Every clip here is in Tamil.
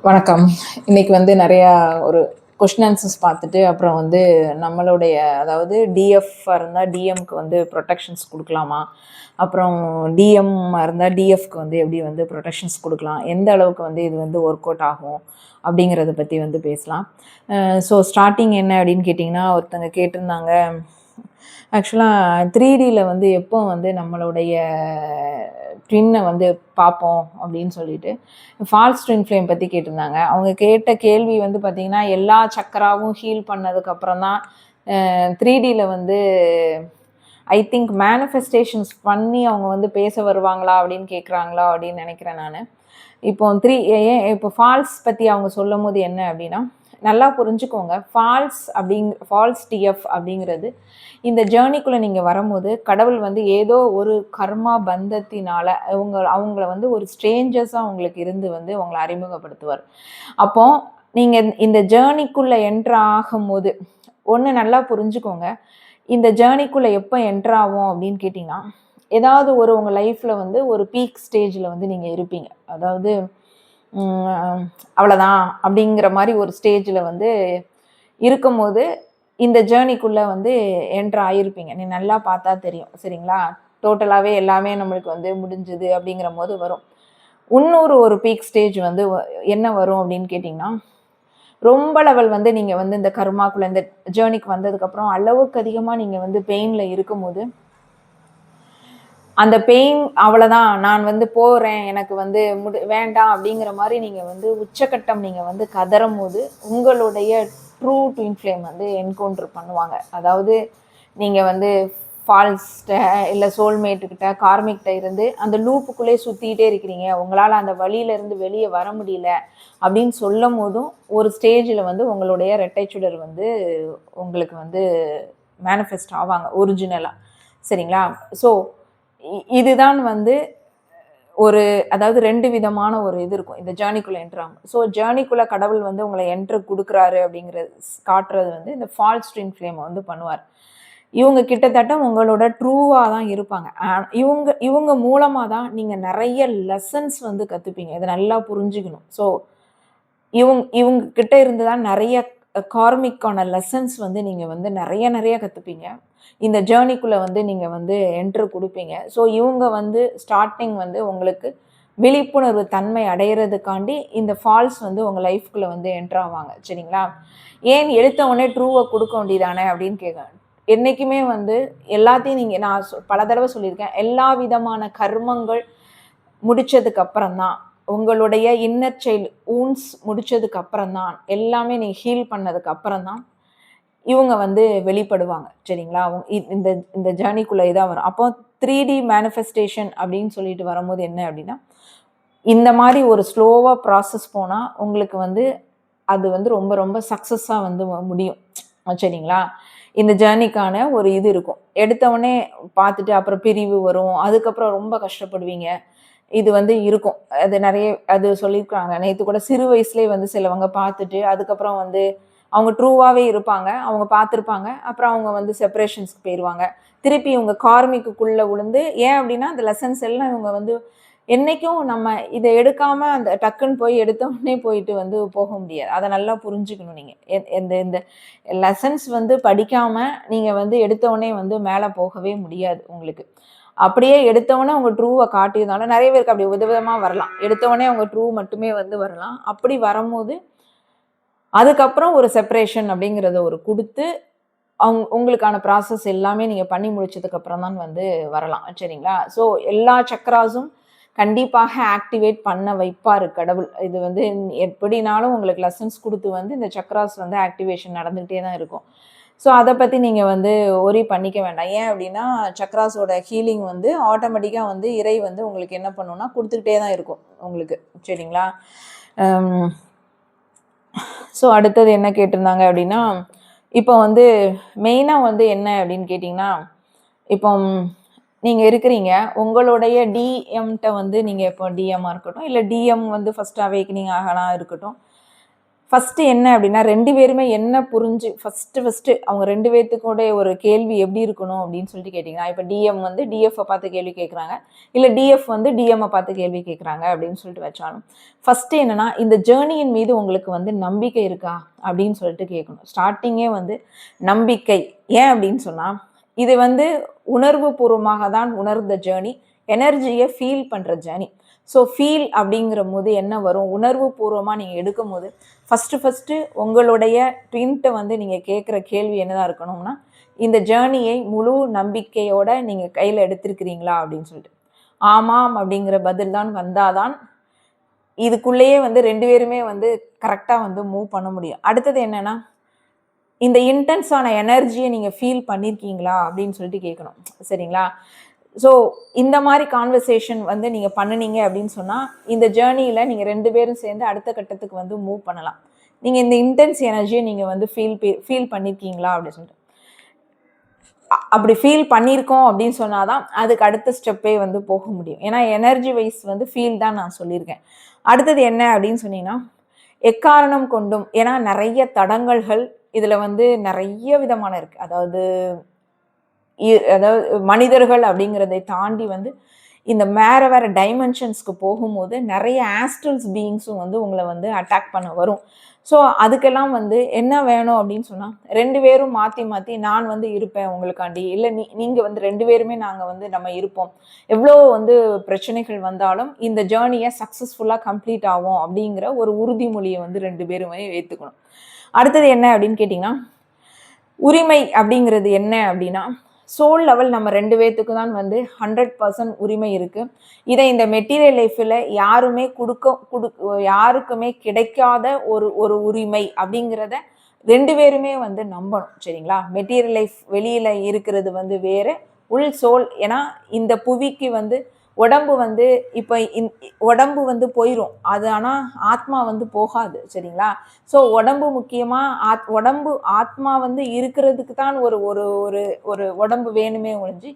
வணக்கம். இன்னைக்கு நிறையா ஒரு கொஸ்டின் ஆன்சர்ஸ் பார்த்துட்டு, அப்புறம் நம்மளுடைய அதாவது டிஎஃப்ஆ இருந்தால் டிஎம்க்கு ப்ரொடெக்ஷன்ஸ் கொடுக்கலாமா? அப்புறம் டிஎம் இருந்தால் டிஎஃப்க்கு எப்படி ப்ரொடெக்ஷன்ஸ் கொடுக்கலாம்? எந்த அளவுக்கு இது ஒர்க் அவுட் ஆகும்? அப்படிங்கிறத பற்றி பேசலாம். ஸோ ஸ்டார்டிங் என்ன அப்படின்னு கேட்டிங்கன்னா, ஒருத்தங்க கேட்டிருந்தாங்க, ஆக்சுவலாக 3Dயில் எப்போ நம்மளுடைய ட்வின்னை பார்ப்போம் அப்படின்னு சொல்லிட்டு ஃபால்ஸ் ட்வின் ஃப்ளேம் பற்றி கேட்டிருந்தாங்க. அவங்க கேட்ட கேள்வி பார்த்திங்கன்னா, எல்லா சக்கராவும் ஹீல் பண்ணதுக்கப்புறம் தான் 3Dயில் ஐ திங்க் மேனிஃபெஸ்டேஷன்ஸ் பண்ணி அவங்க பேச வருவாங்களா அப்படின்னு கேட்குறாங்களா அப்படின்னு நினைக்கிறேன் நான். இப்போ ஃபால்ஸ் பற்றி அவங்க சொல்லும் போது என்ன அப்படின்னா, நல்லா புரிஞ்சுக்கோங்க. ஃபால்ஸ் டிஎஃப் அப்படிங்கிறது இந்த ஜேர்னிக்குள்ளே நீங்கள் வரும்போது கடவுள் ஏதோ ஒரு கர்மா பந்தத்தினால அவங்கள ஒரு ஸ்ட்ரேஞ்சர்ஸாக உங்களுக்கு இருந்து உங்களை அறிமுகப்படுத்துவார். அப்போது நீங்கள் இந்த ஜேர்னிக்குள்ளே என்ட்ரு ஆகும்போது ஒன்று நல்லா புரிஞ்சுக்கோங்க. இந்த ஜேர்னிக்குள்ளே எப்போ என்ட்ரு ஆகும் அப்படின்னு கேட்டிங்கன்னா, ஏதாவது உங்கள் லைஃப்பில் ஒரு பீக் ஸ்டேஜில் நீங்கள் இருப்பீங்க. அதாவது அவ்வளோதான் அப்படிங்கிற மாதிரி ஒரு ஸ்டேஜில் இருக்கும்போது இந்த ஜேர்னிக்குள்ளே என்ட்ரு ஆகிருப்பீங்க. நீ நல்லா பார்த்தா தெரியும், சரிங்களா? டோட்டலாகவே எல்லாமே நம்மளுக்கு முடிஞ்சுது அப்படிங்கிற போது வரும். இன்னொரு ஒரு பீக் ஸ்டேஜ் என்ன வரும் அப்படின்னு கேட்டிங்கன்னா, ரொம்ப லெவல் நீங்கள் இந்த கர்மாக்குள்ளே இந்த ஜேர்னிக்கு வந்ததுக்கப்புறம் அளவுக்கு அதிகமாக நீங்கள் பெயினில் இருக்கும்போது, அந்த பெயின் அவ்வளோதான், நான் போகிறேன், எனக்கு வேண்டாம் அப்படிங்கிற மாதிரி நீங்கள் உச்சக்கட்டம் நீங்கள் கதறும் போது உங்களுடைய ட்ரூ ட்வின் ஃப்ளேம் என்கவுண்டர் பண்ணுவாங்க. அதாவது நீங்கள் ஃபால்ஸ்கிட்ட இல்லை சோல்மேட்டுக்கிட்ட கார்மிக்கிட்ட இருந்து அந்த லூப்புக்குள்ளே சுற்றிக்கிட்டே இருக்கிறீங்க, உங்களால் அந்த வழியிலேருந்து வெளியே வர முடியல அப்படின்னு சொல்லும் போதும் ஒரு ஸ்டேஜில் உங்களுடைய ரெட்டைச்சுடர் உங்களுக்கு மேனிஃபெஸ்ட் ஆவாங்க ஒரிஜினலாக, சரிங்களா? ஸோ இதுதான் ஒரு அதாவது 2 விதமான ஒரு இது இருக்கும் இந்த ஜேர்னிக்குள்ளே என்ட்ராகும். ஸோ ஜேர்னிக்குள்ளே கடவுள் உங்களை என்ட்ரு கொடுக்குறாரு அப்படிங்கிறது காட்டுறது இந்த ஃபால்ஸ் ட்வின் ஃப்ளேமை பண்ணுவார். இவங்க கிட்டத்தட்ட உங்களோட ட்ரூவாக தான் இருப்பாங்க. இவங்க மூலமாக தான் நீங்கள் நிறைய லெசன்ஸ் கற்றுப்பீங்க. இதை நல்லா புரிஞ்சுக்கணும். ஸோ இவங்க கிட்ட இருந்து தான் நிறைய கார்மிக்கான லெசன்ஸ் நீங்கள் நிறைய கற்றுப்பீங்க. இந்த ஜேர்னிக்குள்ளே நீங்கள் என்ட்ரு கொடுப்பீங்க. ஸோ இவங்க ஸ்டார்டிங் உங்களுக்கு விழிப்புணர்வு தன்மை அடையிறதுக்காண்டி இந்த ஃபால்ஸ் உங்கள் லைஃப்குள்ளே என்ட்ரு ஆவாங்க, சரிங்களா? ஏன் எடுத்த உடனே ட்ரூவை கொடுக்க வேண்டியதானே அப்படின்னு கேட்க, என்றைக்குமே எல்லாத்தையும் நீங்கள் நான் பல தடவை சொல்லியிருக்கேன், எல்லா விதமான கர்மங்கள் முடித்ததுக்கப்புறம் தான் உங்களுடைய இன்னர் சைல்டு ஊன்ஸ் முடித்ததுக்கு அப்புறம் தான் எல்லாமே நீங்கள் ஹீல் பண்ணதுக்கு அப்புறம் தான் இவங்க வெளிப்படுவாங்க, சரிங்களா? இந்த இந்த ஜேர்னிக்குள்ளே இதாக வரும். அப்போ 3D மேனிஃபெஸ்டேஷன் அப்படின்னு சொல்லிட்டு வரும்போது என்ன அப்படின்னா, இந்த மாதிரி ஒரு ஸ்லோவாக ப்ராசஸ் போனால் உங்களுக்கு அது ரொம்ப ரொம்ப சக்ஸஸாக முடியும், சரிங்களா? இந்த ஜேர்னிக்கான ஒரு இது இருக்கும். எடுத்தவொடனே பார்த்துட்டு அப்புறம் பிரிவு வரும், அதுக்கப்புறம் ரொம்ப கஷ்டப்படுவீங்க. இது இருக்கும். அது சொல்லியிருக்காங்க. நேற்று கூட சிறு வயசுலேயே சிலவங்க பார்த்துட்டு அதுக்கப்புறம் அவங்க ட்ரூவாகவே இருப்பாங்க, அவங்க பார்த்துருப்பாங்க, அப்புறம் அவங்க செப்பரேஷன்ஸ்க்கு போயிடுவாங்க. திருப்பி இவங்க கார்மிக்குள்ளே விழுந்து, ஏன் அப்படின்னா அந்த லெசன்ஸ் எல்லாம் இவங்க என்றைக்கும் நம்ம இதை எடுக்காமல் அந்த டக்குன்னு போய் எடுத்தோடனே போயிட்டு போக முடியாது. அதை நல்லா புரிஞ்சுக்கணும். நீங்கள் இந்த லெசன்ஸ் படிக்காமல் நீங்கள் எடுத்தோடனே மேலே போகவே முடியாது உங்களுக்கு. அப்படியே எடுத்தவொடனே அவங்க ட்ரூவை காட்டியிருந்தாலும் நிறைய பேருக்கு அப்படி விதவிதமாக வரலாம். எடுத்தவொடனே அவங்க ட்ரூ மட்டுமே வரலாம். அப்படி வரும்போது அதுக்கப்புறம் ஒரு செப்பரேஷன் அப்படிங்கிறத ஒரு கொடுத்து உங்களுக்கான ப்ராசஸ் எல்லாமே நீங்கள் பண்ணி முடிச்சதுக்கப்புறம் தான் வரலாம், சரிங்களா? ஸோ எல்லா சக்கராஸும் கண்டிப்பாக ஆக்டிவேட் பண்ண வைப்பார் கடவுள். இது எப்படினாலும் உங்களுக்கு லெசன்ஸ் கொடுத்து இந்த சக்கராஸ் ஆக்டிவேஷன் நடந்துகிட்டே தான் இருக்கும். ஸோ அதை பற்றி நீங்கள் ஒரி பண்ணிக்க வேண்டாம். ஏன் அப்படின்னா சக்ராஸோட ஹீலிங் ஆட்டோமேட்டிக்காக இறை உங்களுக்கு என்ன பண்ணுன்னா கொடுத்துக்கிட்டே தான் இருக்கும் உங்களுக்கு, சரிங்களா? ஸோ அடுத்தது என்ன கேட்டிருந்தாங்க அப்படின்னா, இப்போ மெயினாக என்ன அப்படின்னு கேட்டிங்கன்னா, இப்போ நீங்கள் இருக்கிறீங்க, உங்களுடைய டிஎம்கிட்ட நீங்கள் இப்போ டிஎம்மாக இருக்கட்டும், இல்லை டிஎம் ஃபஸ்ட் அவேக்கனிங் ஆகலாம் இருக்கட்டும், ஃபர்ஸ்ட் என்ன அப்படின்னா 2 பேருமே என்ன புரிஞ்சு ஃபர்ஸ்ட் அவங்க 2 பேத்துக்கூட ஒரு கேள்வி எப்படி இருக்கணும் அப்படின்னு சொல்லிட்டு கேட்டிங்கன்னா, இப்போ டிஎம் வந்து டிஎஃப்பை பார்த்து கேள்வி கேட்குறாங்க, இல்லை டிஎஃப் வந்து டிஎம்ஐ பார்த்து கேள்வி கேட்குறாங்க அப்படின்னு சொல்லிட்டு வச்சாலும் ஃபர்ஸ்ட் என்னன்னா, இந்த ஜேர்னியின் மீது உங்களுக்கு வந்து நம்பிக்கை இருக்கா அப்படின்னு சொல்லிட்டு கேட்கணும். ஸ்டார்டிங்கே வந்து நம்பிக்கை. ஏன் அப்படின்னு சொன்னால், இது வந்து உணர்வு பூர்வமாக தான் உணர்ந்த ஜேர்னி, எனர்ஜியை ஃபீல் பண்ணுற ஜேர்னி. ஸோ ஃபீல் அப்படிங்கிற போது என்ன வரும், உணர்வு பூர்வமாக நீங்கள் எடுக்கும் போது ஃபஸ்ட்டு உங்களுடைய ட்வின்ட்டை வந்து நீங்கள் கேட்குற கேள்வி என்னதான் இருக்கணும்னா, இந்த ஜேர்னியை முழு நம்பிக்கையோட நீங்கள் கையில் எடுத்திருக்கிறீங்களா அப்படின்னு சொல்லிட்டு. ஆமாம் அப்படிங்கிற பதில் தான் வந்தாதான் இதுக்குள்ளேயே வந்து 2 பேருமே வந்து கரெக்டாக வந்து மூவ் பண்ண முடியும். அடுத்தது என்னன்னா, இந்த இன்டென்ஸான எனர்ஜியை நீங்கள் ஃபீல் பண்ணியிருக்கீங்களா அப்படின்னு சொல்லிட்டு கேட்கணும். சரிங்களா? ஸோ இந்த மாதிரி கான்வர்சேஷன் வந்து நீங்கள் பண்ணினீங்க அப்படின்னு சொன்னால், இந்த ஜேர்னியில் நீங்கள் 2 பேரும் சேர்ந்து அடுத்த கட்டத்துக்கு வந்து மூவ் பண்ணலாம். நீங்கள் இந்த இன்டென்ஸ் எனர்ஜியை நீங்கள் வந்து ஃபீல் பண்ணியிருக்கீங்களா அப்படின்னு சொல்லிட்டு. அப்படி ஃபீல் பண்ணியிருக்கோம் அப்படின்னு சொன்னால் தான் அதுக்கு அடுத்த ஸ்டெப்பே வந்து போக முடியும். ஏன்னா எனர்ஜி வைஸ் வந்து ஃபீல் தான் நான் சொல்லியிருக்கேன். அடுத்தது என்ன அப்படின்னு சொன்னீங்கன்னா, எக்காரணம் கொண்டும், ஏன்னா நிறைய தடங்கல்கள் இதில் வந்து நிறைய விதமான இருக்குது. அதாவது மனிதர்கள் அப்படிங்கிறதை தாண்டி வந்து இந்த வேற டைமென்ஷன்ஸ்க்கு போகும்போது நிறைய ஆஸ்ட்ரல்ஸ் பீயிங்ஸும் வந்து உங்களை வந்து அட்டாக் பண்ண வரும். ஸோ அதுக்கெல்லாம் வந்து என்ன வேணும் அப்படின்னு சொன்னால், 2 பேரும் மாற்றி நான் வந்து இருப்பேன் உங்களுக்காண்டி, இல்லை நீங்கள் வந்து 2 பேருமே நாங்கள் வந்து நம்ம இருப்போம், எவ்வளோ வந்து பிரச்சனைகள் வந்தாலும் இந்த ஜேர்னியை சக்ஸஸ்ஃபுல்லாக கம்ப்ளீட் ஆகும் அப்படிங்கிற ஒரு உறுதிமொழியை வந்து 2 பேருமே ஏற்றுக்கணும். அடுத்தது என்ன அப்படின்னு கேட்டிங்கன்னா, உரிமை அப்படிங்கிறது என்ன அப்படின்னா, சோல் லெவல் நம்ம 2 பேத்துக்கு தான் வந்து 100% உரிமை இருக்குது. இதை இந்த மெட்டீரியல் லைஃப்பில் யாருக்குமே கிடைக்காத ஒரு உரிமை அப்படிங்கிறத 2 பேருமே வந்து நம்பணும். சரிங்களா? மெட்டீரியல் லைஃப் வெளியில் இருக்கிறது வந்து வேறு, உள் சோல். ஏன்னா இந்த புவிக்கு வந்து உடம்பு வந்து இப்போ உடம்பு வந்து போயிடும், அது ஆனால் ஆத்மா வந்து போகாது. சரிங்களா? ஸோ உடம்பு முக்கியமாக உடம்பு ஆத்மா வந்து இருக்கிறதுக்கு தான் ஒரு ஒரு ஒரு ஒரு உடம்பு வேணுமே ஒழிஞ்சு,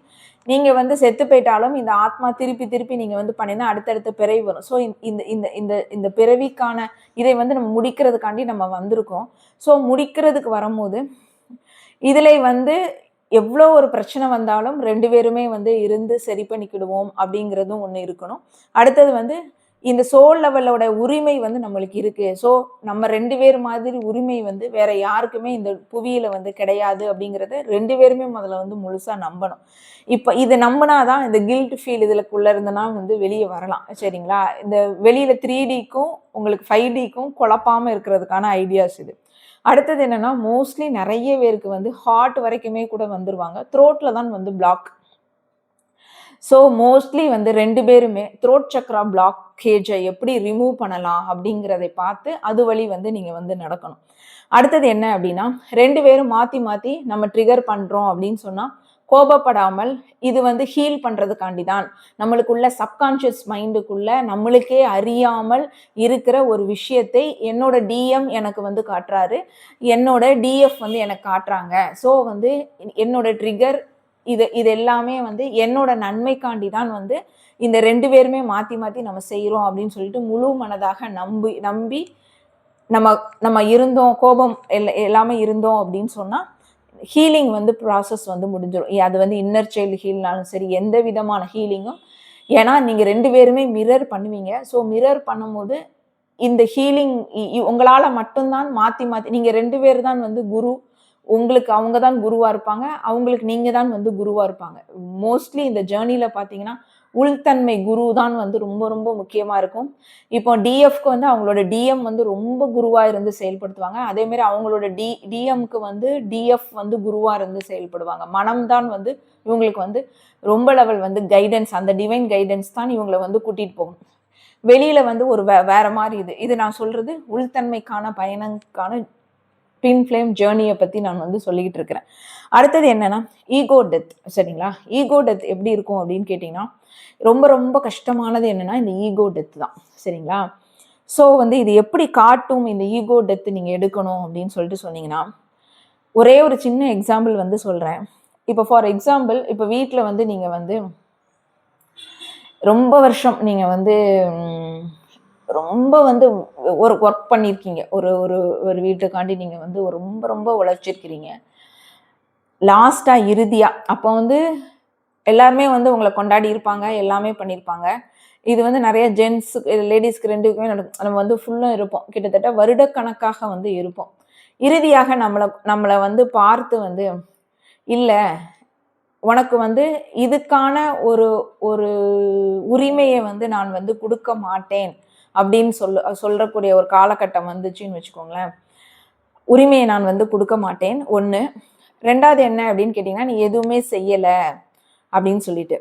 நீங்கள் வந்து செத்து போயிட்டாலும் இந்த ஆத்மா திருப்பி நீங்கள் வந்து பண்ணினா அடுத்தடுத்த பிறவி வரும். ஸோ இந்த இந்த இந்த இந்த பிறவிக்கான இதை வந்து நம்ம முடிக்கிறதுக்காண்டி நம்ம வந்திருக்கோம். ஸோ முடிக்கிறதுக்கு வரும்போது இதில் வந்து எவ்வளோ ஒரு பிரச்சனை வந்தாலும் 2 பேருமே வந்து இருந்து சரி பண்ணிக்கிடுவோம் அப்படிங்கிறதும் ஒன்று இருக்கணும். அடுத்தது வந்து இந்த சோல் லெவலோட உரிமை வந்து நம்மளுக்கு இருக்குது. ஸோ நம்ம 2 பேர் மாதிரி உரிமை வந்து வேற யாருக்குமே இந்த புவியில் வந்து கிடையாது அப்படிங்கிறத 2 பேருமே முதல்ல வந்து முழுசாக நம்பணும். இப்போ இதை நம்பினாதான் இந்த கில்ட் ஃபீல் இதுக்குள்ளே இருந்தனா வந்து வெளியே வரலாம். சரிங்களா? இந்த வெளியில் 3Dக்கும் உங்களுக்கு 5Dக்கும் குழப்பாமல் இருக்கிறதுக்கான ஐடியாஸ் இது. அடுத்தது என்னன்னா, மோஸ்ட்லி நிறைய பேருக்கு வந்து ஹார்ட் வரைக்குமே கூட வந்துருவாங்க, த்ரோட்ல தான் வந்து பிளாக். ஸோ மோஸ்ட்லி வந்து 2 பேருமே த்ரோட் சக்ரா பிளாக்கேஜை எப்படி ரிமூவ் பண்ணலாம் அப்படிங்கிறதை பார்த்து அது வழி வந்து நீங்கள் வந்து நடக்கணும். அடுத்தது என்ன அப்படின்னா, 2 பேரும் மாற்றி நம்ம ட்ரிகர் பண்ணுறோம் அப்படின்னு சொன்னால் கோபப்படாமல், இது வந்து ஹீல் பண்ணுறதுக்காண்டி தான், நம்மளுக்குள்ள சப்கான்ஷியஸ் மைண்டுக்குள்ள நம்மளுக்கே அறியாமல் இருக்கிற ஒரு விஷயத்தை என்னோட டிஎம் எனக்கு வந்து காட்டுறாரு, என்னோட டிஎஃப் வந்து எனக்கு காட்டுறாங்க. ஸோ வந்து என்னோட ட்ரிகர் இது எல்லாமே வந்து என்னோட நன்மைக்காண்டி தான் வந்து இந்த 2 பேருமே மாற்றி நம்ம செய்கிறோம் அப்படின்னு சொல்லிட்டு முழு மனதாக நம்பி நம்ம இருந்தோம், கோபம் எல்லாமே இருந்தோம் அப்படின்னு சொன்னால் ஹீலிங் வந்து ப்ராசஸ் வந்து முடிஞ்சிடும். அது வந்து இன்னர் சைல்டு ஹீல்னாலும் சரி, எந்த விதமான ஹீலிங்கும். ஏன்னா நீங்கள் 2 பேருமே மிரர் பண்ணுவீங்க. ஸோ மிரர் பண்ணும்போது இந்த ஹீலிங் உங்களால் மட்டும்தான் மாற்றி நீங்கள் 2 பேர் தான் வந்து குரு, உங்களுக்கு அவங்க தான் குருவாக இருப்பாங்க, அவங்களுக்கு நீங்கள் தான் வந்து குருவாக இருப்பாங்க. மோஸ்ட்லி இந்த ஜேர்னியில் பார்த்தீங்கன்னா உள்தன்மை குரு தான் வந்து ரொம்ப ரொம்ப முக்கியமாக இருக்கும். இப்போ டிஎஃப்க்கு வந்து அவங்களோட டிஎம் வந்து ரொம்ப குருவாக இருந்து செயல்படுத்துவாங்க. அதேமாரி அவங்களோட டிஎம்க்கு வந்து டிஎஃப் வந்து குருவாக இருந்து செயல்படுவாங்க. மனம்தான் வந்து இவங்களுக்கு வந்து ரொம்ப லெவல் வந்து கைடன்ஸ், அந்த டிவைன் கைடன்ஸ் தான் இவங்களை வந்து கூட்டிகிட்டு போகும். வெளியில் வந்து ஒரு வேற மாதிரி இது நான் சொல்கிறது உள்தன்மைக்கான பயணக்கான ட்வின் ஃப்ளேம் ஜேர்னியை பற்றி நான் வந்து சொல்லிக்கிட்டு இருக்கிறேன். அடுத்தது என்னன்னா, ஈகோ டெத். சரிங்களா? ஈகோ டெத் எப்படி இருக்கும் அப்படின்னு கேட்டிங்கன்னா, ரொம்ப ரொம்ப கஷ்டமானது என்னன்னா இந்த ஈகோ டெத் தான். சரிங்களா? ஸோ வந்து இது எப்படி காட்டும் இந்த ஈகோ டெத் நீங்கள் எடுக்கணும் அப்படின்னு சொல்லிட்டு சொன்னீங்கன்னா, ஒரே ஒரு சின்ன எக்ஸாம்பிள் வந்து சொல்கிறேன். இப்போ ஃபார் எக்ஸாம்பிள், இப்போ வீட்டில் வந்து நீங்கள் வந்து ரொம்ப வருஷம் நீங்கள் வந்து ரொம்ப வந்து ஒரு ஒர்க் பண்ணியிருக்கீங்க, ஒரு ஒரு ஒரு வீட்டுக்காண்டி நீங்கள் வந்து ரொம்ப ரொம்ப உழைச்சிருக்கிறீங்க. லாஸ்ட்டாக இறுதியாக அப்போ வந்து எல்லாருமே வந்து உங்களை கொண்டாடி இருப்பாங்க, எல்லாமே பண்ணியிருப்பாங்க. இது வந்து நிறைய ஜென்ஸ் லேடிஸ்க்கு ரெண்டுக்குமே நம்ம வந்து ஃபுல்லும் இருப்போம், கிட்டத்தட்ட வருடக்கணக்காக வந்து இருப்போம். இறுதியாக நம்மளை வந்து பார்த்து வந்து இல்லை உனக்கு வந்து இதுக்கான ஒரு ஒரு உரிமையை வந்து நான் வந்து கொடுக்க மாட்டேன் அப்படின்னு சொல்றக்கூடிய ஒரு காலகட்டம் வந்துச்சுன்னு வச்சுக்கோங்களேன். உரிமையை நான் வந்து கொடுக்க மாட்டேன் ஒன்று. ரெண்டாவது என்ன அப்படின்னு கேட்டிங்கன்னா, நீ எதுவுமே செய்யலை அப்படின்னு சொல்லிட்டு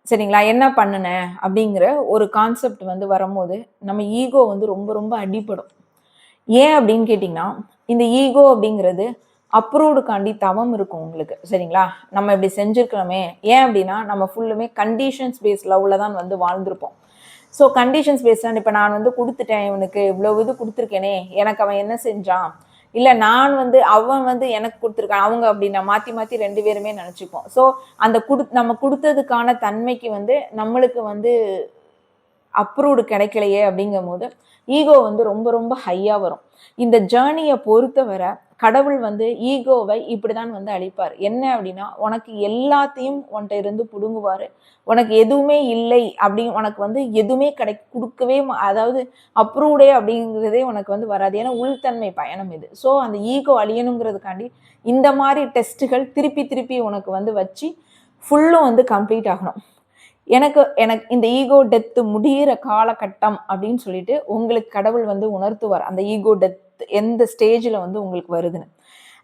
சரிங்களா, என்ன பண்ணுன அப்படிங்கிற ஒரு கான்செப்ட் வந்து வரும்போது நம்ம ஈகோ வந்து ரொம்ப ரொம்ப அடிபடும். ஏன் அப்படின்னு கேட்டிங்கன்னா, இந்த ஈகோ அப்படிங்கிறது அப்ரூவ்டுக்காண்டி தவம் இருக்கும் உங்களுக்கு சரிங்களா. நம்ம இப்படி செஞ்சுருக்கணுமே, ஏன் அப்படின்னா நம்ம ஃபுல்லுமே கண்டிஷன்ஸ் பேஸ் லவ்வில் தான் வந்து வாழ்ந்திருப்போம். ஸோ கண்டிஷன்ஸ் பேஸ்டாக இப்போ நான் வந்து கொடுத்துட்டேன், இவனுக்கு இவ்வளோ இது கொடுத்துருக்கேனே, எனக்கு அவன் என்ன செஞ்சான், இல்லை நான் வந்து அவன் வந்து எனக்கு கொடுத்துருக்கான், அவங்க அப்படின்னா மாற்றி மாற்றி ரெண்டு பேருமே நினச்சிப்போம். ஸோ அந்த நம்ம கொடுத்ததுக்கான தன்மைக்கு வந்து நம்மளுக்கு வந்து அப்ரூவ்டு கிடைக்கலையே அப்படிங்கும் போது ஈகோ வந்து ரொம்ப ரொம்ப ஹையாக வரும். இந்த ஜேர்னியை பொறுத்தவரை கடவுள் வந்து ஈகோவை இப்படிதான் வந்து அழிப்பார். என்ன அப்படின்னா, உனக்கு எல்லாத்தையும் உன்கிட்ட இருந்து பிடுங்குவார். உனக்கு எதுவுமே இல்லை அப்படின்னு உனக்கு வந்து எதுவுமே கொடுக்கவே அதாவது அப்ரூவ்டே அப்படிங்கிறதே உனக்கு வந்து வராது. ஏன்னா உள்தன்மை பயணம் இது. ஸோ அந்த ஈகோ அழியணுங்கிறதுக்காண்டி இந்த மாதிரி டெஸ்ட்டுகள் திருப்பி திருப்பி உனக்கு வந்து வச்சு ஃபுல்லும் வந்து கம்ப்ளீட் ஆகணும். எனக்கு இந்த ஈகோ டெத்து முடிகிற காலகட்டம் அப்படின்னு சொல்லிட்டு உங்களுக்கு கடவுள் வந்து உணர்த்துவார், அந்த ஈகோ டெத் எந்த ஸ்டேஜில் வந்து உங்களுக்கு வருதுன்னு.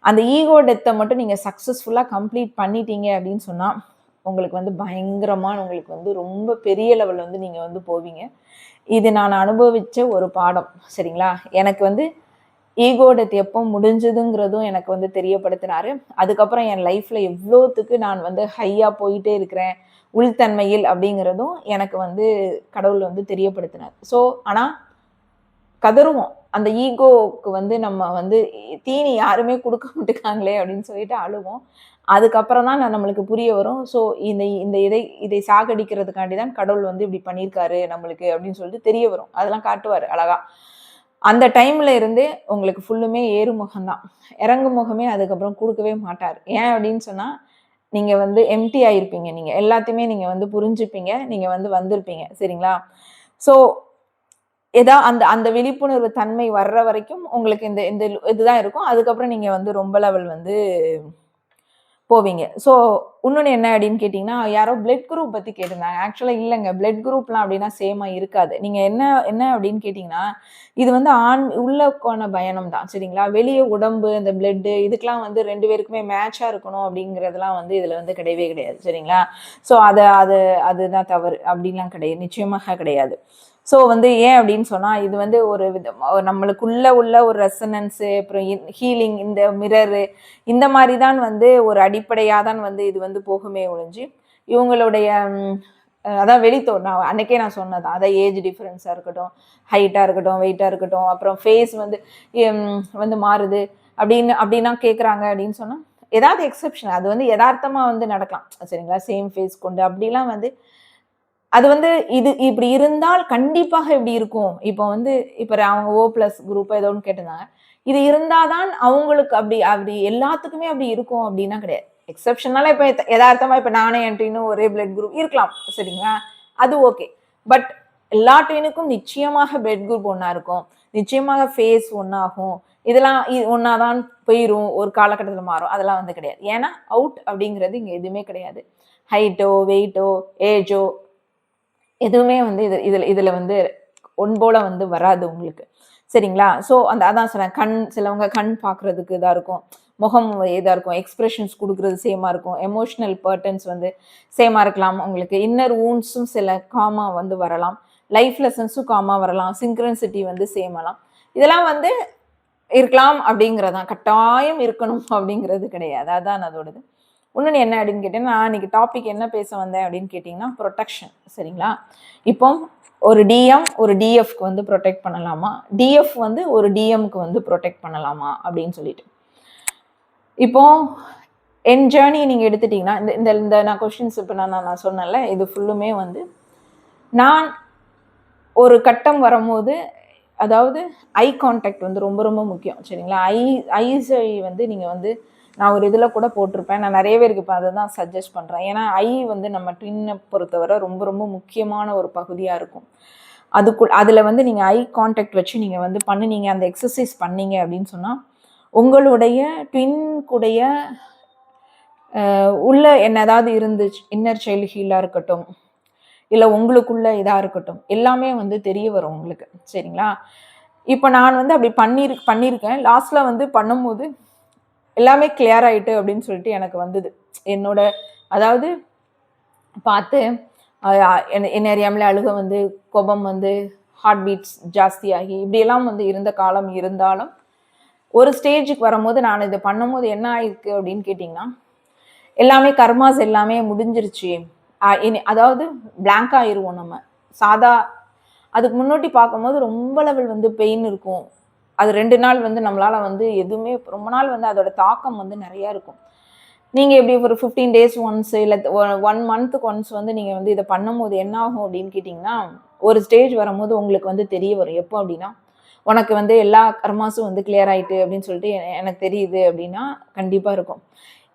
அந்த ஈகோ டெத்தை மட்டும் நீங்கள் சக்ஸஸ்ஃபுல்லாக கம்ப்ளீட் பண்ணிட்டீங்க அப்படின்னு சொன்னால் உங்களுக்கு வந்து பயங்கரமான உங்களுக்கு வந்து ரொம்ப பெரிய லெவலில் வந்து நீங்கள் வந்து போவீங்க. இது நான் அனுபவித்த ஒரு பாடம் சரிங்களா. எனக்கு வந்து ஈகோ டெத் எப்போ முடிஞ்சதுங்கிறதும் எனக்கு வந்து தெரியப்படுத்தினாரு. அதுக்கப்புறம் என் லைஃப்பில் எவ்வளோத்துக்கு நான் வந்து ஹையாக போயிட்டே இருக்கிறேன் உள்தன்மையில் அப்படிங்கிறதும் எனக்கு வந்து கடவுள் வந்து தெரியப்படுத்தினார். ஸோ ஆனால் கதறுவோம், அந்த ஈகோவுக்கு வந்து நம்ம வந்து தீனி யாருமே கொடுக்க மாட்டேங்காங்களே அப்படின்னு சொல்லிட்டு அழுவோம். அதுக்கப்புறம் தான் நம்மளுக்கு புரிய வரும். ஸோ இந்த இதை சாகடிக்கிறதுக்காண்டி தான் கடவுள் வந்து இப்படி பண்ணியிருக்காரு நம்மளுக்கு அப்படின்னு சொல்லிட்டு தெரிய வரும். அதெல்லாம் காட்டுவார் அழகா. அந்த டைம்ல இருந்தே உங்களுக்கு ஃபுல்லுமே ஏறுமுகம்தான், இறங்கு முகமே அதுக்கப்புறம் கொடுக்கவே மாட்டார். ஏன் அப்படின்னு சொன்னா நீங்க வந்து எம்டி ஆயிருப்பீங்க, நீங்க எல்லாத்தையுமே நீங்க வந்து புரிஞ்சுப்பீங்க, நீங்க வந்து வந்திருப்பீங்க சரிங்களா. ஸோ அந்த அந்த விழிப்புணர்வு தன்மை வர்ற வரைக்கும் உங்களுக்கு இந்த இந்த இதுதான் இருக்கும். அதுக்கப்புறம் நீங்க வந்து ரொம்ப லெவல் வந்து போவீங்க. ஸோ இன்னொன்று என்ன அப்படின்னு கேட்டிங்கன்னா, யாரோ பிளட் குரூப் பற்றி கேட்டிருந்தாங்க. ஆக்சுவலாக இல்லைங்க, பிளட் குரூப்லாம் அப்படின்னா சேமாக இருக்காது. நீங்கள் என்ன அப்படின்னு கேட்டிங்கன்னா, இது வந்து உள்ளக்கான பயணம் தான் சரிங்களா. வெளியே உடம்பு இந்த பிளட்டு இதுக்கெலாம் வந்து ரெண்டு பேருக்குமே மேட்சாக இருக்கணும் அப்படிங்கிறதுலாம் வந்து இதில் வந்து கிடையவே கிடையாது சரிங்களா. ஸோ அதுதான் தவறு அப்படின்லாம் கிடையாது, நிச்சயமாக கிடையாது. ஸோ வந்து ஏன் அப்படின்னு சொன்னால் இது வந்து ஒரு நம்மளுக்குள்ள உள்ள ஒரு ரெசனன்ஸு, அப்புறம் ஹீலிங், இந்த மிரரு, இந்த மாதிரி தான் வந்து ஒரு அடிப்படையாக தான் வந்து இது வந்து போகுமே ஒழிஞ்சு இவங்களுடைய அதான் வெளித்தோட்டம் அன்னைக்கே நான் சொன்னது, அதான் ஏஜ் டிஃப்ரென்ஸாக இருக்கட்டும், ஹைட்டாக இருக்கட்டும், வெயிட்டாக இருக்கட்டும், அப்புறம் ஃபேஸ் வந்து மாறுது அப்படின்னா கேட்குறாங்க அப்படின்னு சொன்னால் ஏதாவது எக்ஸப்ஷன், அது வந்து யதார்த்தமாக வந்து நடக்கலாம் சரிங்களா. சேம் ஃபேஸ் கொண்டு அப்படிலாம் வந்து அது வந்து இது இப்படி இருந்தால் கண்டிப்பாக இப்படி இருக்கும். இப்போ வந்து இப்போ அவங்க O+ குரூப் ஏதோ ஒன்று கேட்டிருந்தாங்க, இது இருந்தாதான் அவங்களுக்கு அப்படி அப்படி எல்லாத்துக்குமே அப்படி இருக்கும் அப்படின்னா கிடையாது. எக்ஸப்ஷனால இப்போ யதார்த்தமா இப்போ நானே என் ட்வினும் ஒரே பிளட் குரூப் இருக்கலாம் சரிங்களா, அது ஓகே. பட் எல்லா ட்வினுக்கும் நிச்சயமாக பிளட் குரூப் ஒன்றா இருக்கும், நிச்சயமாக ஃபேஸ் ஒன்றாகும், இதெல்லாம் ஒன்றாதான் போயிடும், ஒரு காலகட்டத்தில் மாறும், அதெல்லாம் வந்து கிடையாது. ஏன்னா அவுட் அப்படிங்கிறது இங்கே எதுவுமே கிடையாது. ஹைட்டோ வெயிட்டோ ஏஜோ எதுவுமே வந்து இதில் வந்து ஒன்போல வந்து வராது உங்களுக்கு சரிங்களா. ஸோ அதான் சொன்னேன், சிலவங்க கண் பார்க்குறதுக்கு இதாக இருக்கும், முகம் இதாக இருக்கும், எக்ஸ்பிரஷன்ஸ் கொடுக்குறது சேமாக இருக்கும், எமோஷ்னல் பர்டன்ஸ் வந்து சேமாக இருக்கலாம், உங்களுக்கு இன்னர் வூண்ட்ஸும் சில காமாக வந்து வரலாம், லைஃப் லெசன்ஸும் காமாக வரலாம், சிங்க்ரன்சிட்டி வந்து சேமாலாம், இதெல்லாம் வந்து இருக்கலாம் அப்படிங்கிறதான், கட்டாயம் இருக்கணும் அப்படிங்கிறது கிடையாது. அதான் அதோடது. இன்னொன்று என்ன அப்படின்னு கேட்டீங்கன்னா, நான் இன்னைக்கு டாபிக் என்ன பேச வந்தேன் அப்படின்னு கேட்டிங்கன்னா, ப்ரொடெக்ஷன் சரிங்களா. இப்போ ஒரு டிஎம் ஒரு டிஎஃப்க்கு வந்து ப்ரொடெக்ட் பண்ணலாமா, டிஎஃப் வந்து ஒரு டிஎம்க்கு வந்து ப்ரொடெக்ட் பண்ணலாமா அப்படின்னு சொல்லிட்டு, இப்போ என் ஜேர்னி நீங்கள் எடுத்துட்டிங்கன்னா இந்த நான் கொஷின்ஸ் இப்போ நான் சொன்னேன்ல, இது ஃபுல்லுமே வந்து நான் ஒரு கட்டம் வரும்போது அதாவது ஐ கான்டாக்ட் வந்து ரொம்ப ரொம்ப முக்கியம் சரிங்களா. ஐஸை வந்து நீங்கள் வந்து நான் ஒரு இதில் கூட போட்டிருப்பேன். நான் நிறைய பேருக்கு இப்போ அதை தான் சஜஸ்ட் பண்ணுறேன். ஏன்னா ஐ வந்து நம்ம ட்வின்னை பொறுத்தவரை ரொம்ப ரொம்ப முக்கியமான ஒரு பகுதியாக இருக்கும். அதில் வந்து நீங்கள் ஐ கான்டாக்ட் வச்சு நீங்கள் வந்து பண்ணினீங்க, அந்த எக்ஸசைஸ் பண்ணீங்க அப்படின்னு சொன்னால் உங்களுடைய ட்வின் கூடைய உள்ள என்ன ஏதாவது இருந்துச்சு, இன்னர் சைல்டு ஹீலாக இருக்கட்டும், இல்லை உங்களுக்குள்ள இதாக இருக்கட்டும், எல்லாமே வந்து தெரிய வரும் உங்களுக்கு சரிங்களா. இப்போ நான் வந்து அப்படி பண்ணியிருக்கேன். லாஸ்ட்டில் வந்து பண்ணும்போது எல்லாமே கிளியர் ஆகிட்டு அப்படின்னு சொல்லிட்டு எனக்கு வந்தது. என்னோட அதாவது பார்த்து என்ன அறியாமலே அழுக வந்து, கோபம் வந்து, ஹார்ட் பீட்ஸ் ஜாஸ்தியாகி இப்படியெல்லாம் வந்து இருந்த காலம் இருந்தாலும் ஒரு ஸ்டேஜுக்கு வரும்போது நான் இதை பண்ணும்போது என்ன ஆயிருக்கு அப்படின்னு கேட்டிங்கன்னா, எல்லாமே கர்மாஸ் எல்லாமே முடிஞ்சிருச்சு. அதாவது பிளாங்க் ஆயிடுவோம் நம்ம. அதுக்கு முன்னாடி பார்க்கும்போது ரொம்ப லெவல் வந்து பெயின் இருக்கும். அது 2 நாள் வந்து நம்மளால் வந்து எதுவுமே ரொம்ப நாள் வந்து அதோட தாக்கம் வந்து நிறையா இருக்கும். நீங்கள் எப்படி ஒரு 15 டேஸ் ஒன்ஸ் இல்லை 1 மந்த்துக்கு ஒன்ஸ் வந்து நீங்கள் வந்து இதை பண்ணும்போது என்ன ஆகும் அப்படின்னு கேட்டிங்கன்னா, ஒரு ஸ்டேஜ் வரும்போது உங்களுக்கு வந்து தெரிய வரும். எப்போ அப்படின்னா, உனக்கு வந்து எல்லா கர்மாஸும் வந்து கிளியர் ஆகிட்டு அப்படின்னு சொல்லிட்டு எனக்கு தெரியுது அப்படின்னா கண்டிப்பாக இருக்கும்.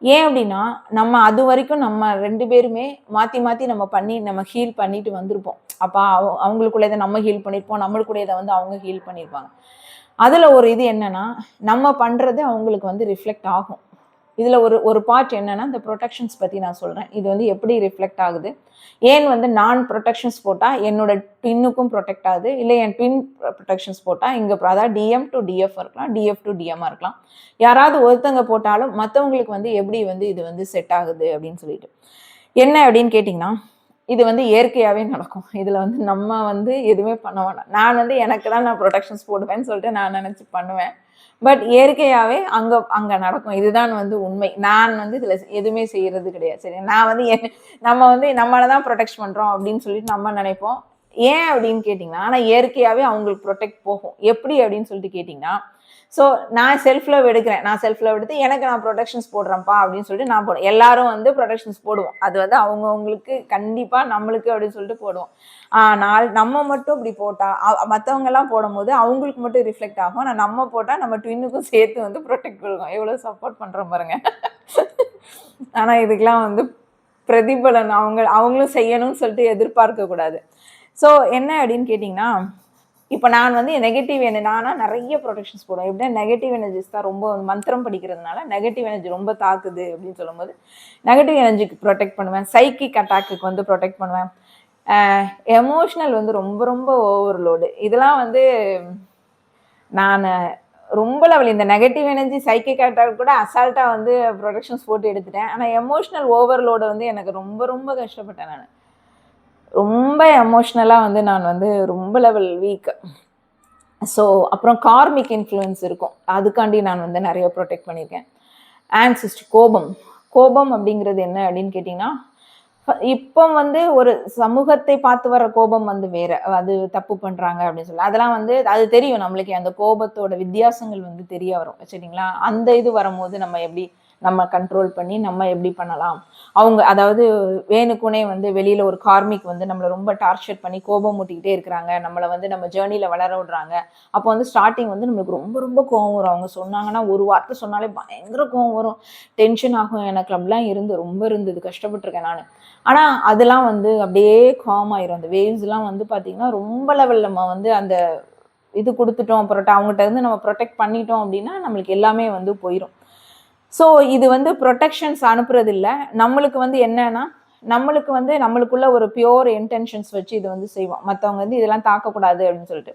ஏன் அப்படின்னா, நம்ம அது வரைக்கும் நம்ம 2 பேருமே மாற்றி மாற்றி நம்ம ஹீல் பண்ணிட்டு வந்திருப்போம். அப்போ அவங்களுக்குள்ள இதை நம்ம ஹீல் பண்ணியிருப்போம், நம்மளுக்குள்ள இதை வந்து அவங்க ஹீல் பண்ணியிருப்பாங்க. அதில் ஒரு இது என்னன்னா, நம்ம பண்ணுறது அவங்களுக்கு வந்து ரிஃப்ளெக்ட் ஆகும். இதில் ஒரு பார்ட் என்னன்னா, இந்த ப்ரொடெக்ஷன்ஸ் பற்றி நான் சொல்கிறேன். இது வந்து எப்படி ரிஃப்ளெக்ட் ஆகுது, ஏன் வந்து நான் ப்ரொடெக்ஷன்ஸ் போட்டால் என்னோட ட்வின்னுக்கும் ப்ரொடெக்ட் ஆகுது, இல்லை என் ட்வின் ப்ரொடெக்ஷன்ஸ் போட்டால் இங்கே அதாவது டிஎம் டு டிஎஃப் இருக்கலாம், டிஎஃப் டு டிஎம்மாக இருக்கலாம், யாராவது ஒருத்தங்க போட்டாலும் மற்றவங்களுக்கு வந்து எப்படி வந்து இது வந்து செட் ஆகுது அப்படின்னு சொல்லிட்டு. என்ன அப்படின்னு கேட்டிங்கன்னா, இது வந்து இயற்கையாகவே நடக்கும். இதில் வந்து நம்ம வந்து எதுவுமே பண்ண வேண்டாம். நான் வந்து எனக்கு தான் நான் ப்ரொடெக்ஷன்ஸ் போடுவேன்னு சொல்லிட்டு நான் நினச்சி பண்ணுவேன். பட் இயற்கையாகவே அங்கே நடக்கும். இதுதான் வந்து உண்மை. நான் வந்து இதில் எதுவுமே செய்கிறது கிடையாது. சரி, நான் வந்து நம்ம வந்து நம்மளை தான் ப்ரொடெக்ட் பண்ணுறோம் அப்படின்னு சொல்லிட்டு நம்ம நினைப்போம். ஏன் அப்படின்னு கேட்டிங்கன்னா, ஆனால் இயற்கையாகவே அவங்களுக்கு ப்ரொடெக்ட் போகும். எப்படி அப்படின்னு சொல்லிட்டு கேட்டிங்கன்னா, ஸோ நான் செல்ஃப் லவ் எடுக்கிறேன். நான் செல்ஃப் லவ் எடுத்து எனக்கு நான் ப்ரொடெக்ஷன்ஸ் போடுறேன்ப்பா அப்படின்னு சொல்லிட்டு நான் போடுவேன். எல்லாரும் வந்து ப்ரொடெக்ஷன்ஸ் போடுவோம். அது வந்து அவங்கவுங்களுக்கு கண்டிப்பாக நம்மளுக்கு அப்படின்னு சொல்லிட்டு போடுவோம். ஆனால் நம்ம மட்டும் இப்படி போட்டால் மற்றவங்கெல்லாம் போடும்போது அவங்களுக்கு மட்டும் ரிஃப்ளெக்ட் ஆகும். ஆனால் நம்ம போட்டால் நம்ம ட்வின்னுக்கும் சேர்த்து வந்து ப்ரொடெக்ட் கொடுக்கும். எவ்வளோ சப்போர்ட் பண்ணுறோம் பாருங்க. ஆனால் இதுக்கெலாம் வந்து பிரதிபலன் அவங்களும் செய்யணும்னு சொல்லிட்டு எதிர்பார்க்கக்கூடாது. ஸோ என்ன அப்படின்னு கேட்டிங்கன்னா, இப்போ நான் வந்து நெகட்டிவ் நானா நிறைய ப்ரொடெக்ஷன்ஸ் போடுவேன். எப்படின்னா நெகட்டிவ் எனர்ஜிஸ் தான் ரொம்ப மந்திரம் படிக்கிறதுனால நெகட்டிவ் எனர்ஜி ரொம்ப தாக்குது அப்படின்னு சொல்லும்போது நெகட்டிவ் எனர்ஜிக்கு ப்ரொடெக்ட் பண்ணுவேன். சைக்கிக் அட்டாக்கு வந்து ப்ரொடெக்ட் பண்ணுவேன். எமோஷ்னல் வந்து ரொம்ப ரொம்ப ஓவர்லோடு. இதெல்லாம் வந்து நான் ரொம்ப லெவல் இந்த நெகட்டிவ் எனர்ஜி சைக்கிக் அட்டாக் கூட அசால்ட்டாக வந்து ப்ரொடெக்ஷன்ஸ் போட்டு எடுத்துட்டேன். ஆனால் எமோஷ்னல் ஓவர்லோடு வந்து எனக்கு ரொம்ப ரொம்ப கஷ்டப்பட்டேன். நான் ரொம்ப எமோஷ்னலாக வந்து நான் வந்து ரொம்ப லெவல் வீக். ஸோ அப்புறம் கார்மிக் இன்ஃப்ளூயன்ஸ் இருக்கும். அதுக்காண்டி நான் வந்து நிறைய ப்ரொடெக்ட் பண்ணியிருக்கேன். ஆன்சிஸ்ட் கோபம் அப்படிங்கிறது என்ன அப்படின்னு கேட்டிங்கன்னா, இப்போ வந்து ஒரு சமூகத்தை பார்த்து வர கோபம் வந்து வேற, அது தப்பு பண்றாங்க அப்படின்னு சொல்லி அதெல்லாம் வந்து அது தெரியும் நம்மளுக்கு. அந்த கோபத்தோட வித்தியாசங்கள் வந்து தெரிய வரும் சரிங்களா. அந்த இது வரும்போது நம்ம கண்ட்ரோல் பண்ணி நம்ம எப்படி பண்ணலாம். அவங்க அதாவது வேணுக்குனே வந்து வெளியில் ஒரு கார்மிக் வந்து நம்மளை ரொம்ப டார்ச்சர் பண்ணி கோபம் மூட்டிக்கிட்டே இருக்கிறாங்க, நம்மளை வந்து நம்ம ஜேர்னியில் வளர விடுறாங்க. அப்போ வந்து ஸ்டார்டிங் வந்து நம்மளுக்கு ரொம்ப ரொம்ப கோவம் வரும். அவங்க சொன்னாங்கன்னா ஒரு வார்த்தை சொன்னாலே பயங்கர கோவம் வரும், டென்ஷன் ஆகும். எனக்கு அப்படிலாம் ரொம்ப இருந்தது, கஷ்டப்பட்டிருக்கேன் நான். ஆனால் அதெல்லாம் வந்து அப்படியே காம் ஆயிரும். அந்த வேவ்ஸ்லாம் வந்து பார்த்திங்கன்னா ரொம்ப லெவல் நம்ம வந்து அந்த இது கொடுத்துட்டோம், அவங்ககிட்ட இருந்து நம்ம ப்ரொடெக்ட் பண்ணிட்டோம் அப்படின்னா நம்மளுக்கு எல்லாமே வந்து போயிடும். ஸோ இது வந்து ப்ரொடெக்ஷன்ஸ் அனுப்புறது இல்லை. நம்மளுக்கு வந்து என்னன்னா, நம்மளுக்கு வந்து நம்மளுக்குள்ள ஒரு பியோர் இன்டென்ஷன்ஸ் வச்சு இது வந்து செய்வோம். மற்றவங்க வந்து இதெல்லாம் தாக்கக்கூடாது அப்படின்னு சொல்லிட்டு.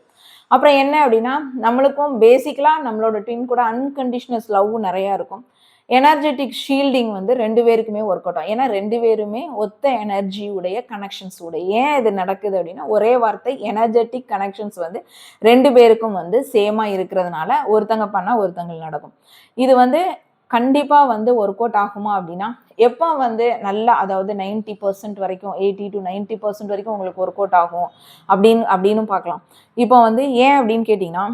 அப்புறம் என்ன அப்படின்னா, நம்மளுக்கும் பேசிக்கலாக நம்மளோட ட்வின் கூட அன்கண்டிஷனல் லவ்வும் நிறையா இருக்கும். எனர்ஜெட்டிக் ஷீல்டிங் வந்து 2 பேருக்குமே ஒர்க் அவுட் ஆகும். ஏன்னா 2 பேருமே ஒத்த எனர்ஜி உடைய கனெக்ஷன்ஸ் உடைய. ஏன் இது நடக்குது அப்படின்னா, ஒரே வார்த்தை எனர்ஜெட்டிக் கனெக்ஷன்ஸ் வந்து 2 பேருக்கும் வந்து சேமாக இருக்கிறதுனால ஒருத்தங்க பண்ணால் ஒருத்தங்களுக்கு நடக்கும். இது வந்து கண்டிப்பாக வந்து ஒர்க் அவுட் ஆகுமா அப்படின்னா, எப்போ வந்து நல்லா அதாவது 90% வரைக்கும் 80 to 90% வரைக்கும் உங்களுக்கு ஒர்க் அவுட் ஆகும் அப்படின்னு பார்க்கலாம். இப்போ வந்து ஏன் அப்படின்னு கேட்டிங்கன்னா,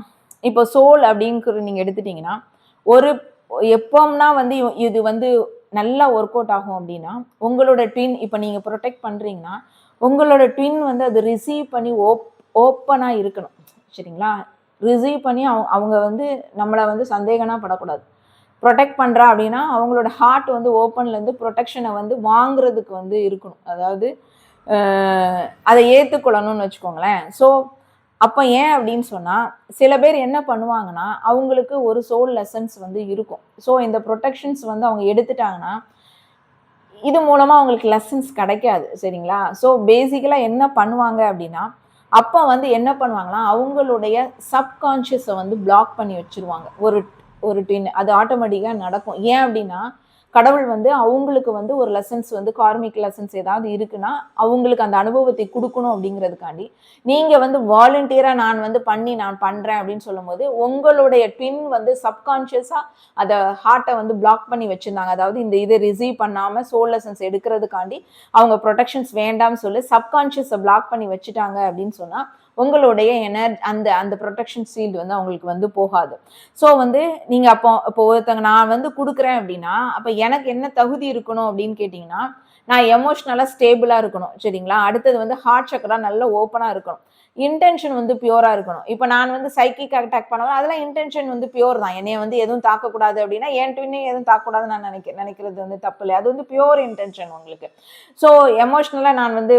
இப்போ சோல் அப்படின்னு நீங்கள் எடுத்துட்டிங்கன்னா, எப்போம்னா வந்து இது வந்து நல்லா ஒர்க் அவுட் ஆகும் அப்படின்னா, உங்களோட ட்வின் இப்போ நீங்கள் ப்ரொடெக்ட் பண்ணுறீங்கன்னா, உங்களோட ட்வின் வந்து அதை ரிசீவ் பண்ணி ஓப்பனாக இருக்கணும். சரிங்களா? ரிசீவ் பண்ணி அவங்க வந்து நம்மளை வந்து சந்தேகம்னா படக்கூடாது. ப்ரொடெக்ட் பண்ணுறா அப்படின்னா அவங்களோட ஹார்ட் வந்து ஓப்பன்லேருந்து ப்ரொடெக்ஷனை வந்து வாங்குறதுக்கு வந்து இருக்கணும். அதாவது அதை ஏற்றுக்கொள்ளணும்னு வச்சுக்கோங்களேன். ஸோ அப்போ ஏன் அப்படின்னு சொன்னால், சில பேர் என்ன பண்ணுவாங்கன்னா, அவங்களுக்கு ஒரு சோல் லெசன்ஸ் வந்து இருக்கும். ஸோ இந்த ப்ரொடெக்ஷன்ஸ் வந்து அவங்க எடுத்துட்டாங்கன்னா, இது மூலமாக அவங்களுக்கு லெசன்ஸ் கிடைக்காது. சரிங்களா? ஸோ பேசிக்கலாக என்ன பண்ணுவாங்க அப்படின்னா, அப்போ வந்து என்ன பண்ணுவாங்கன்னா, அவங்களுடைய சப்கான்ஷியஸை வந்து பிளாக் பண்ணி வச்சுருவாங்க. ஒரு டின் அது ஆட்டோமேட்டிக்காக நடக்கும். ஏன் அப்படின்னா, கடவுள் வந்து அவங்களுக்கு வந்து ஒரு லெசன்ஸ் வந்து கார்மிக் லெசன்ஸ் ஏதாவது இருக்குன்னா அவங்களுக்கு அந்த அனுபவத்தை கொடுக்கணும் அப்படிங்கிறதுக்காண்டி நீங்கள் வந்து வாலண்டியராக நான் பண்ணுறேன் அப்படின்னு சொல்லும் போது உங்களுடைய ட்வின் வந்து சப்கான்ஷியஸாக அதை ஹார்ட்டை வந்து பிளாக் பண்ணி வச்சுருந்தாங்க. அதாவது இந்த இதை ரிசீவ் பண்ணாமல் சோல் லெசன்ஸ் எடுக்கிறதுக்காண்டி அவங்க ப்ரொடெக்ஷன்ஸ் வேண்டாம்னு சொல்லி சப்கான்ஷியஸை பிளாக் பண்ணி வச்சுட்டாங்க அப்படின்னு சொன்னால் உங்களுடைய அந்த அந்த ப்ரொடெக்ஷன் ஷீல்டு வந்து அவங்களுக்கு வந்து போகாது. ஸோ வந்து நீங்கள் இப்போ ஒருத்தங்க நான் வந்து கொடுக்குறேன் அப்படின்னா அப்போ எனக்கு என்ன தகுதி இருக்கணும் அப்படின்னு கேட்டிங்கன்னா, நான் எமோஷ்னலாக ஸ்டேபிளாக இருக்கணும். சரிங்களா? அடுத்தது வந்து ஹார்ட் சக்கரா நல்லா ஓப்பனாக இருக்கணும். இன்டென்ஷன் வந்து பியூராக இருக்கணும். இப்போ நான் வந்து சைக்கிக் அட்டாக் பண்ணுவேன், அதெல்லாம் இன்டென்ஷன் வந்து பியூர் தான். என்னைய வந்து எதுவும் தாக்கக்கூடாது அப்படின்னா என் ட்வின்னையும் எதுவும் தாக்கக்கூடாதுன்னு நான் நினைக்கிறது வந்து தப்பு இல்லை. அது வந்து பியூர் இன்டென்ஷன் உங்களுக்கு. ஸோ எமோஷ்னலாக நான் வந்து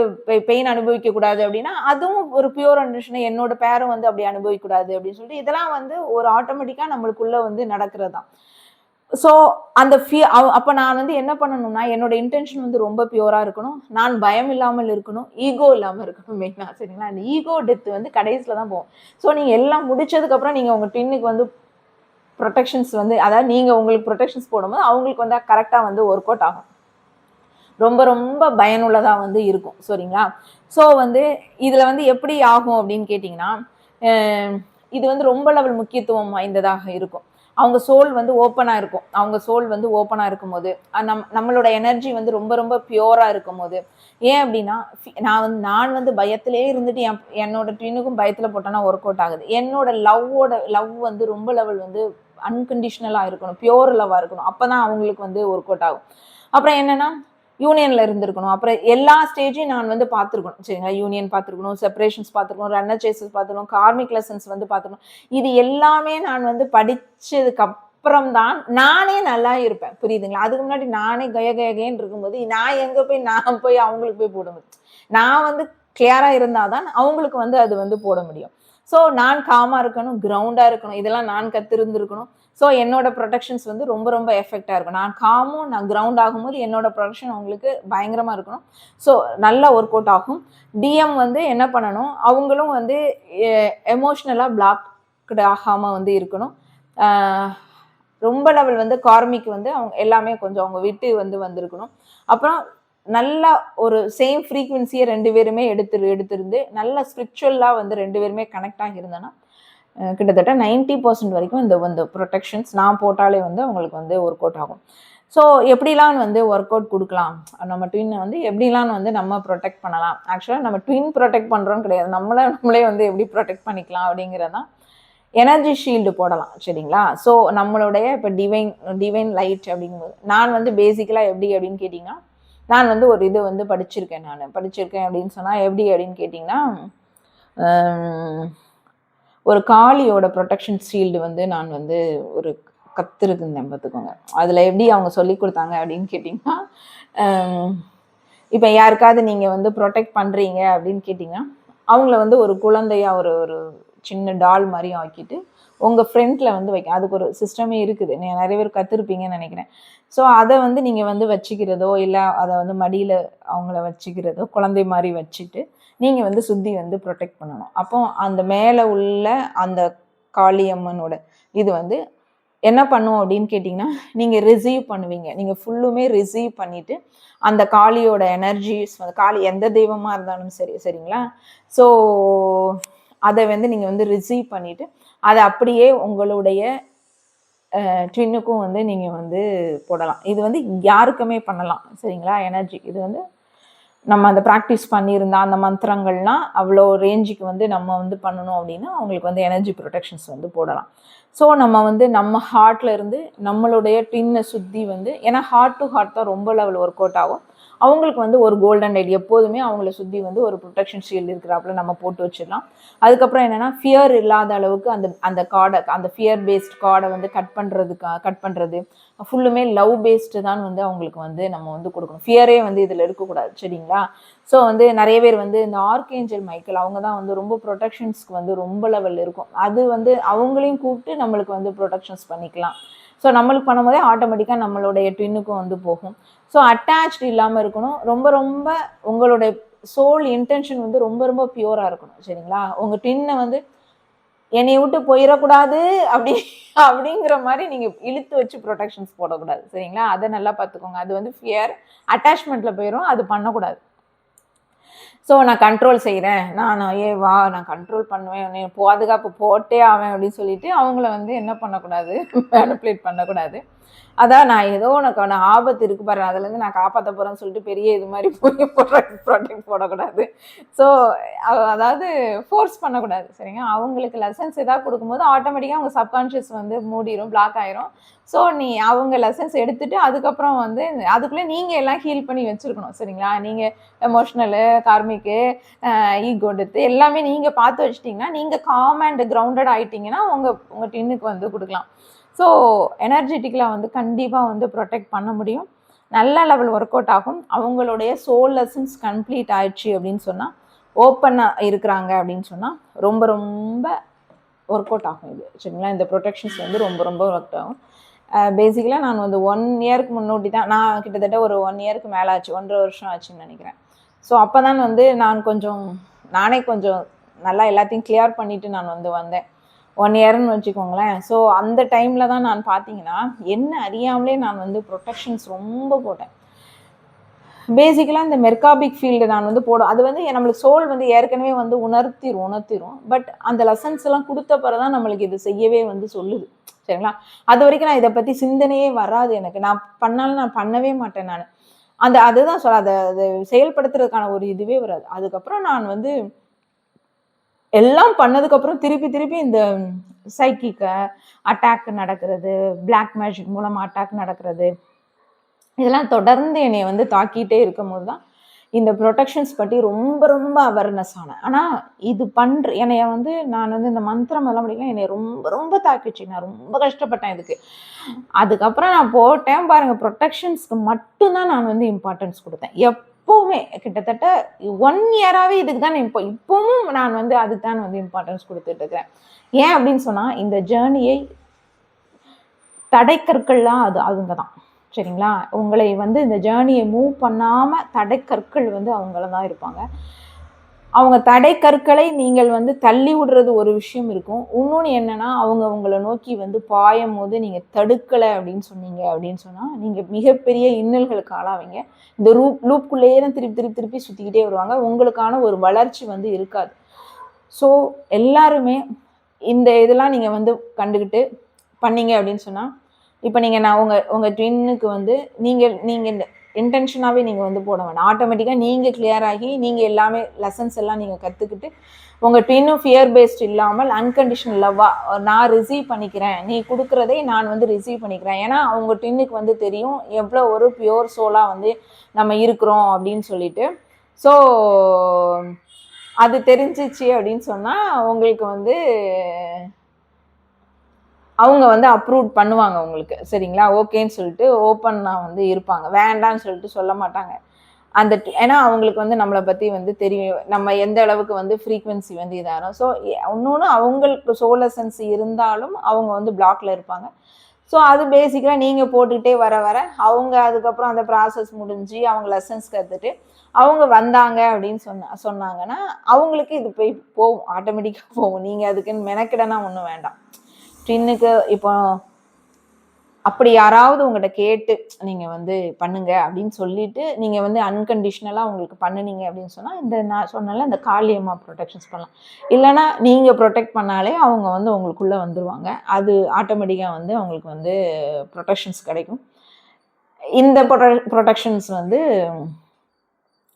பெயின் அனுபவிக்கக்கூடாது அப்படின்னா அதுவும் ஒரு பியூர் இன்டென்ஷன். என்னோட பேரும் வந்து அப்படி அனுபவிக்கக்கூடாது அப்படின்னு சொல்லிட்டு இதெல்லாம் வந்து ஒரு ஆட்டோமேட்டிக்காக நம்மளுக்குள்ள வந்து நடக்கிறது தான். ஸோ அந்த அப்போ நான் வந்து என்ன பண்ணணும்னா என்னோட இன்டென்ஷன் வந்து ரொம்ப பியூராக இருக்கணும். நான் பயம் இல்லாமல் இருக்கணும். ஈகோ இல்லாமல் இருக்கணும் மெயினாக. சரிங்களா? அந்த ஈகோ டெத் வந்து கடைசியில் தான் போகும். ஸோ நீங்கள் எல்லாம் முடிச்சதுக்கப்புறம் நீங்கள் உங்கள் ட்வின்னுக்கு வந்து ப்ரொடெக்ஷன்ஸ் வந்து அதாவது நீங்கள் உங்களுக்கு ப்ரொடெக்ஷன்ஸ் போடும்போது அவங்களுக்கு வந்து கரெக்டாக வந்து ஒர்க் அவுட் ஆகும். ரொம்ப ரொம்ப பயனுள்ளதாக வந்து இருக்கும். சரிங்களா? ஸோ வந்து இதில் வந்து எப்படி ஆகும் அப்படின்னு கேட்டிங்கன்னா, இது வந்து ரொம்ப லெவல் முக்கியத்துவம் வாய்ந்ததாக இருக்கும். அவங்க சோல் வந்து ஓப்பனாக இருக்கும். அவங்க சோல் வந்து ஓப்பனாக இருக்கும்போது நம்மளோட எனர்ஜி வந்து ரொம்ப ரொம்ப பியூராக இருக்கும்போது ஏன் அப்படின்னா நான் வந்து பயத்திலே இருந்துட்டு என்னோட ட்வினுக்கும் பயத்தில் போட்டோன்னா ஒர்க் அவுட் ஆகுது. என்னோட லவ் வந்து ரொம்ப லெவல் வந்து அன்கண்டிஷனலாக இருக்கணும், பியூர் லவ்வாக இருக்கணும். அப்போ தான் அவங்களுக்கு வந்து ஒர்க் அவுட் ஆகும். அப்புறம் என்னென்னா யூனியனில் இருந்திருக்கணும். அப்புறம் எல்லா ஸ்டேஜையும் நான் வந்து பார்த்துருக்கணும். சரிங்களா? யூனியன் பார்த்துருக்கணும், செப்பரேஷன்ஸ் பார்த்துருக்கணும், ரன்னர் சேசஸ் பார்த்துருக்கணும், கார்மிக் லெசன்ஸ் வந்து பார்த்துக்கணும். இது எல்லாமே நான் வந்து படித்ததுக்கு அப்புறம் தான் நானே நல்லா இருப்பேன். புரியுதுங்களா? அதுக்கு முன்னாடி நானே கயன்னு இருக்கும்போது நான் போய் அவங்களுக்கு போய் போட முடியும். நான் வந்து கிளியராக இருந்தால் தான் அவங்களுக்கு வந்து அது வந்து போட முடியும். ஸோ நான் காமாக இருக்கணும், கிரவுண்டாக இருக்கணும், இதெல்லாம் நான் கற்றிருந்துருக்கணும். ஸோ என்னோட ப்ரொடெக்ஷன்ஸ் வந்து ரொம்ப ரொம்ப எஃபெக்டாக இருக்கும். நான் கிரவுண்ட் ஆகும்போது என்னோட ப்ரொடெக்ஷன் அவங்களுக்கு பயங்கரமாக இருக்கணும். ஸோ நல்லா ஒர்க் அவுட் ஆகும். டிஎம் வந்து என்ன பண்ணணும், அவங்களும் வந்து எமோஷ்னலாக பிளாக்டு ஆகாமல் வந்து இருக்கணும். ரொம்ப லெவல் வந்து கார்மிக் வந்து அவங்க எல்லாமே கொஞ்சம் அவங்க விட்டு வந்து வந்திருக்கணும். அப்புறம் நல்லா ஒரு சேம் ஃப்ரீக்வன்சியை 2 பேருமே எடுத்திருந்து நல்ல ஸ்பிரிச்சுவலாக வந்து 2 பேருமே கனெக்ட் ஆகியிருந்தோன்னா கிட்டத்தட்ட 90% வரைக்கும் இந்த ப்ரொடெக்ஷன்ஸ் நான் போட்டாலே வந்து அவங்களுக்கு வந்து ஒர்க் அவுட் ஆகும். ஸோ எப்படிலாம் வந்து ஒர்க் அவுட் கொடுக்கலாம், நம்ம ட்வின்னை வந்து எப்படிலாம் வந்து நம்ம ப்ரொடெக்ட் பண்ணலாம். ஆக்சுவலாக நம்ம ட்வின் ப்ரொடெக்ட் பண்ணுறோம் கிடையாது, நம்மளே வந்து எப்படி ப்ரொடெக்ட் பண்ணிக்கலாம் அப்படிங்கிறதான். எனர்ஜி ஷீல்டு போடலாம். சரிங்களா? ஸோ நம்மளுடைய இப்போ டிவைன் லைட் அப்படிங்கும்போது நான் வந்து பேசிக்கலாக எப்படி அப்படின்னு கேட்டிங்கன்னா, நான் வந்து ஒரு இது வந்து படிச்சிருக்கேன் அப்படின்னு சொன்னால் எப்படி அப்படின்னு கேட்டிங்கன்னா, ஒரு காளியோட ப்ரொடெக்ஷன் ஷீல்டு வந்து நான் வந்து ஒரு கற்றுருக்குந்தேன் பார்த்துக்கோங்க. அதில் எப்படி அவங்க சொல்லி கொடுத்தாங்க அப்படின்னு கேட்டிங்கன்னா, இப்போ யாருக்காவது நீங்கள் வந்து ப்ரொடெக்ட் பண்ணுறீங்க அப்படின்னு கேட்டிங்கன்னா அவங்கள வந்து ஒரு குழந்தையாக ஒரு சின்ன டால் மாதிரி ஆக்கிட்டு உங்கள் ஃப்ரெண்டில் வந்து வைக்க அதுக்கு ஒரு சிஸ்டமே இருக்குது. நீங்கள் நிறைய பேர் கற்றுருப்பீங்கன்னு நினைக்கிறேன். ஸோ அதை வந்து நீங்கள் வந்து வச்சுக்கிறதோ இல்லை அதை வந்து மடியில் அவங்கள வச்சுக்கிறதோ குழந்தை மாதிரி வச்சுட்டு நீங்கள் வந்து சுற்றி வந்து ப்ரொடெக்ட் பண்ணணும். அப்போ அந்த மேலே உள்ள அந்த காளியம்மனோட இது வந்து என்ன பண்ணும் அப்படின்னு கேட்டிங்கன்னா, நீங்கள் ரிசீவ் பண்ணுவீங்க. நீங்கள் ஃபுல்லுமே ரிசீவ் பண்ணிவிட்டு அந்த காளியோட எனர்ஜிஸ் வந்து காளி எந்த தெய்வமாக இருந்தாலும் சரி, சரிங்களா? ஸோ அதை வந்து நீங்கள் வந்து ரிசீவ் பண்ணிவிட்டு அதை அப்படியே உங்களுடைய ட்வின்னுக்கும் வந்து நீங்கள் வந்து போடலாம். இது வந்து யாருக்குமே பண்ணலாம். சரிங்களா? எனர்ஜி இது வந்து நம்ம அந்த ப்ராக்டிஸ் பண்ணியிருந்தா அந்த மந்திரங்கள்லாம் அவ்வளோ ரேஞ்சுக்கு வந்து நம்ம வந்து பண்ணணும் அப்படின்னா அவங்களுக்கு வந்து எனர்ஜி ப்ரொடெக்ஷன்ஸ் வந்து போடலாம். ஸோ நம்ம வந்து நம்ம ஹார்ட்டில் இருந்து நம்மளுடைய ட்வின்னை சுற்றி வந்து ஏன்னா ஹார்ட் டு ஹார்ட் தான் ரொம்ப லெவல் ஒர்க் அவுட் ஆகும். அவங்களுக்கு வந்து ஒரு கோல்டன் லைட் எப்போதுமே அவங்கள சுற்றி வந்து ஒரு ப்ரொடெக்ஷன் ஷீல்டு இருக்கிறாப்புல நம்ம போட்டு வச்சிடலாம். அதுக்கப்புறம் என்னென்னா ஃபியர் இல்லாத அளவுக்கு அந்த கார்டை, அந்த ஃபியர் பேஸ்ட் கார்டை வந்து கட் பண்ணுறது ஃபுல்லுமே லவ் பேஸ்டு தான் வந்து அவங்களுக்கு வந்து நம்ம வந்து கொடுக்கணும். ஃபியரே வந்து இதில் இருக்கக்கூடாது. சரிங்களா? ஸோ வந்து நிறைய பேர் வந்து இந்த ஆர்க்ஏஞ்சல் மைக்கேல் அவங்க தான் வந்து ரொம்ப ப்ரொடெக்ஷன்ஸ்க்கு வந்து ரொம்ப லெவல் இருக்கும். அது வந்து அவங்களையும் கூப்பிட்டு நம்மளுக்கு வந்து ப்ரொடெக்ஷன்ஸ் பண்ணிக்கலாம். ஸோ நம்மளுக்கு பண்ணும்போதே ஆட்டோமேட்டிக்காக நம்மளுடைய ட்வின்னுக்கும் வந்து போகும். ஸோ அட்டாச்டு இல்லாமல் இருக்கணும். ரொம்ப ரொம்ப உங்களுடைய சோல் இன்டென்ஷன் வந்து ரொம்ப ரொம்ப பியூராக இருக்கணும். சரிங்களா? உங்கள் ட்வின்னை வந்து என்னை விட்டு போயிடக்கூடாது அப்படிங்கிற மாதிரி நீங்கள் இழுத்து வச்சு ப்ரொடெக்ஷன்ஸ் போடக்கூடாது. சரிங்களா? அதை நல்லா பார்த்துக்கோங்க. அது வந்து ஃபியர் அட்டாச்மெண்ட்டில் போயிடும். அது பண்ணக்கூடாது. ஸோ நான் கண்ட்ரோல் செய்கிறேன், நான் கண்ட்ரோல் பண்ணுவேன், நீ பாதுகாப்பு போட்டே ஆவேன் அப்படின்னு சொல்லிட்டு அவங்கள வந்து என்ன பண்ணக்கூடாது, மேனிப்புலேட் பண்ணக்கூடாது. அதான் நான் ஏதோ உனக்கான ஆபத்து இருக்கு பாரு, அதுலேருந்து நான் காப்பாற்ற போகிறேன்னு சொல்லிட்டு பெரிய இது மாதிரி போய் ப்ரொடெக்ட் போடக்கூடாது. ஸோ அதாவது ஃபோர்ஸ் பண்ணக்கூடாது. சரிங்க? அவங்களுக்கு லெசன்ஸ் ஏதாவது கொடுக்கும்போது ஆட்டோமேட்டிக்காக அவங்க சப்கான்ஷியஸ் வந்து மூடிடும், பிளாக் ஆயிரும். ஸோ அவங்க லெசன்ஸ் எடுத்துட்டு அதுக்கப்புறம் வந்து அதுக்குள்ளே நீங்கள் எல்லாம் ஹீல் பண்ணி வச்சுருக்கணும். சரிங்களா? நீங்கள் எமோஷ்னலு, கார்மிக்கு, ஈகோ டெத்து எல்லாமே நீங்கள் பார்த்து வச்சிட்டிங்கன்னா நீங்கள் காம் அண்ட் கிரவுண்டட் ஆகிட்டிங்கன்னா உங்கள் டின்னுக்கு வந்து கொடுக்கலாம். ஸோ எனர்ஜெட்டிக்கலாக வந்து கண்டிப்பாக வந்து ப்ரொடெக்ட் பண்ண முடியும். நல்ல லெவல் ஒர்க் அவுட் ஆகும். அவங்களுடைய சோல் லெசன்ஸ் கம்ப்ளீட் ஆயிடுச்சு அப்படின்னு சொன்னால், ஓப்பனாக இருக்கிறாங்க அப்படின்னு சொன்னால் ரொம்ப ரொம்ப ஒர்க் அவுட் ஆகும் இது. சரிங்களா? இந்த ப்ரொடெக்ஷன்ஸ் வந்து ரொம்ப ரொம்ப ஒர்க் ஆகும். பேசிக்கலாக நான் வந்து 1 இயருக்கு முன்னாடி தான், நான் கிட்டத்தட்ட ஒரு 1 இயருக்கு மேலே ஆச்சு, 1.5 வருஷம் ஆச்சுன்னு நினைக்கிறேன். ஸோ அப்போ தான் வந்து நானே கொஞ்சம் நல்லா எல்லாத்தையும் கிளியர் பண்ணிவிட்டு நான் வந்து வந்தேன். 1 இயர்னு வச்சுக்கோங்களேன். ஸோ அந்த டைமில் தான் நான் பார்த்தீங்கன்னா என்ன அறியாமலே நான் வந்து ப்ரொடெக்ஷன்ஸ் ரொம்ப போட்டேன். பேசிக்கலாக இந்த மெர்காபிக் ஃபீல்டு நான் வந்து அது வந்து நம்மளுக்கு சோல் வந்து ஏற்கனவே வந்து உணர்த்திரும். பட் அந்த லெசன்ஸ் எல்லாம் கொடுத்த பிறகு தான் நம்மளுக்கு இது செய்யவே வந்து சொல்லுது. சரிங்களா? அது வரைக்கும் நான் இதை பற்றி சிந்தனையே வராது எனக்கு. நான் பண்ணாலும் நான் பண்ணவே மாட்டேன். அதுதான் அதை செயல்படுத்துறதுக்கான ஒரு இதுவே வராது. அதுக்கப்புறம் நான் வந்து எல்லாம் பண்ணதுக்கப்புறம் திருப்பி இந்த சைக்கிக் அட்டாக் நடக்கிறது, பிளாக் மேஜிக் மூலமாக அட்டாக் நடக்கிறது, இதெல்லாம் தொடர்ந்து என்னை வந்து தாக்கிட்டே இருக்கும்போது தான் இந்த ப்ரொடெக்ஷன்ஸ் பற்றி ரொம்ப ரொம்ப அவேர்னஸ் ஆனேன். ஆனால் இது என்னைய வந்து நான் வந்து இந்த மந்திரம் எல்லாம் படிக்கலாம், என்னை ரொம்ப ரொம்ப தாக்கிச்சு. நான் ரொம்ப கஷ்டப்பட்டேன் இதுக்கு. அதுக்கப்புறம் நான் போட்டேன் பாருங்கள், ப்ரொடெக்ஷன்ஸ்க்கு மட்டும்தான் நான் வந்து இம்பார்ட்டன்ஸ் கொடுத்தேன். எப்போவுமே கிட்டத்தட்ட 1 இயராகவே இதுக்கு தான் இப்போவும் நான் வந்து அதுக்கு தான் வந்து இம்பார்ட்டன்ஸ் கொடுத்துட்டு இருக்கிறேன். ஏன் அப்படின்னு சொன்னால், இந்த ஜேர்னியை தடைக்கற்கள்லாம் அவங்க தான். சரிங்களா? உங்களை வந்து இந்த ஜேர்னியை மூவ் பண்ணாமல் தடைக்கற்கள் வந்து அவங்கள தான் இருப்பாங்க. அவங்க தடைக்கற்களை நீங்கள் வந்து தள்ளி விடுறது ஒரு விஷயம் இருக்கும். இன்னொன்று என்னென்னா, அவங்க உங்களை நோக்கி வந்து பாயும் போது நீங்கள் தடுக்கலை அப்படின்னு சொன்னால் நீங்கள் மிகப்பெரிய இன்னல்களுக்கு ஆளாவீங்க. இந்த லூப்குள்ளேயே தான் திருப்பி சுற்றிக்கிட்டே வருவாங்க. உங்களுக்கான ஒரு வளர்ச்சி வந்து இருக்காது. ஸோ எல்லாருமே இந்த இதெல்லாம் நீங்கள் வந்து கண்டுக்கிட்டு பண்ணீங்க அப்படின்னு சொன்னால், இப்போ நான் உங்கள் ட்வின்னுக்கு வந்து நீங்கள் இன்டென்ஷனாகவே நீங்கள் வந்து போட வேண்டாம். ஆட்டோமேட்டிக்காக நீங்கள் கிளியர் ஆகி நீங்கள் எல்லாமே லெசன்ஸ் எல்லாம் நீங்கள் கற்றுக்கிட்டு உங்கள் ட்வின்னும் ஃபியர் பேஸ்ட் இல்லாமல் அன்கண்டிஷனல் லவ்வாக நான் ரிசீவ் பண்ணிக்கிறேன், நீ கொடுக்குறதை நான் வந்து ரிசீவ் பண்ணிக்கிறேன். ஏன்னா அவங்க ட்வின்னுக்கு வந்து தெரியும் எவ்வளோ ஒரு பியோர் சோலாக வந்து நம்ம இருக்கிறோம் அப்படின்னு சொல்லிட்டு. ஸோ அது தெரிஞ்சிச்சு அப்படின்னு சொன்னால் உங்களுக்கு வந்து அவங்க வந்து அப்ரூவ் பண்ணுவாங்க உங்களுக்கு. சரிங்களா? ஓகேன்னு சொல்லிட்டு ஓப்பனாக வந்து இருப்பாங்க. வேண்டான்னு சொல்லிட்டு சொல்ல மாட்டாங்க. ஏன்னா அவங்களுக்கு வந்து நம்மளை பற்றி வந்து தெரியும், நம்ம எந்த அளவுக்கு வந்து ஃப்ரீக்வன்சி வந்து இதாகும். ஸோ இன்னொன்று அவங்களுக்கு சோல் எசன்ஸ் இருந்தாலும் அவங்க வந்து பிளாக்ல இருப்பாங்க. ஸோ அது பேசிக்கலாக நீங்கள் போட்டுக்கிட்டே வர அவங்க அதுக்கப்புறம் அந்த ப்ராசஸ் முடிஞ்சு அவங்க லெசன்ஸ் கற்றுட்டு அவங்க வந்தாங்க அப்படின்னு சொன்னாங்கன்னா அவங்களுக்கு இது போகும், ஆட்டோமேட்டிக்காக போகும். நீங்கள் அதுக்குன்னு மெனக்கிடனா ஒன்றும் வேண்டாம். ட்வின்னுக்கு இப்போ அப்படி யாராவது உங்கள்கிட்ட கேட்டு நீங்கள் வந்து பண்ணுங்க அப்படின்னு சொல்லிட்டு நீங்கள் வந்து அன்கண்டிஷ்னலாக உங்களுக்கு பண்ணினீங்க அப்படின்னு சொன்னால் நான் சொன்னால இந்த காளியம்மா ப்ரொடெக்ஷன்ஸ் பண்ணலாம். இல்லைனா நீங்கள் ப்ரொடெக்ட் பண்ணாலே அவங்க வந்து உங்களுக்குள்ளே வந்துடுவாங்க. அது ஆட்டோமேட்டிக்காக வந்து அவங்களுக்கு வந்து ப்ரொடெக்ஷன்ஸ் கிடைக்கும். இந்த ப்ரொடெக்ஷன்ஸ் வந்து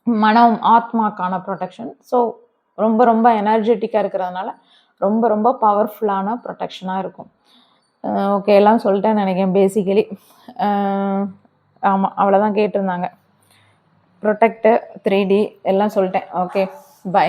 மனம் ஆத்மாக்கான ப்ரொடெக்ஷன். ஸோ ரொம்ப ரொம்ப எனர்ஜெட்டிக்காக இருக்கிறதுனால ரொம்ப ரொம்ப பவர்ஃபுல்லான ப்ரொடெக்ஷனாக இருக்கும். ஓகே, எல்லாம் சொல்லிட்டேன்னு நினைக்கிறேன் பேசிக்கலி. ஆமாம், அவ்வளோதான் கேட்டிருந்தாங்க. ப்ரொடெக்ட் 3D எல்லாம் சொல்லிட்டேன். Okay, by.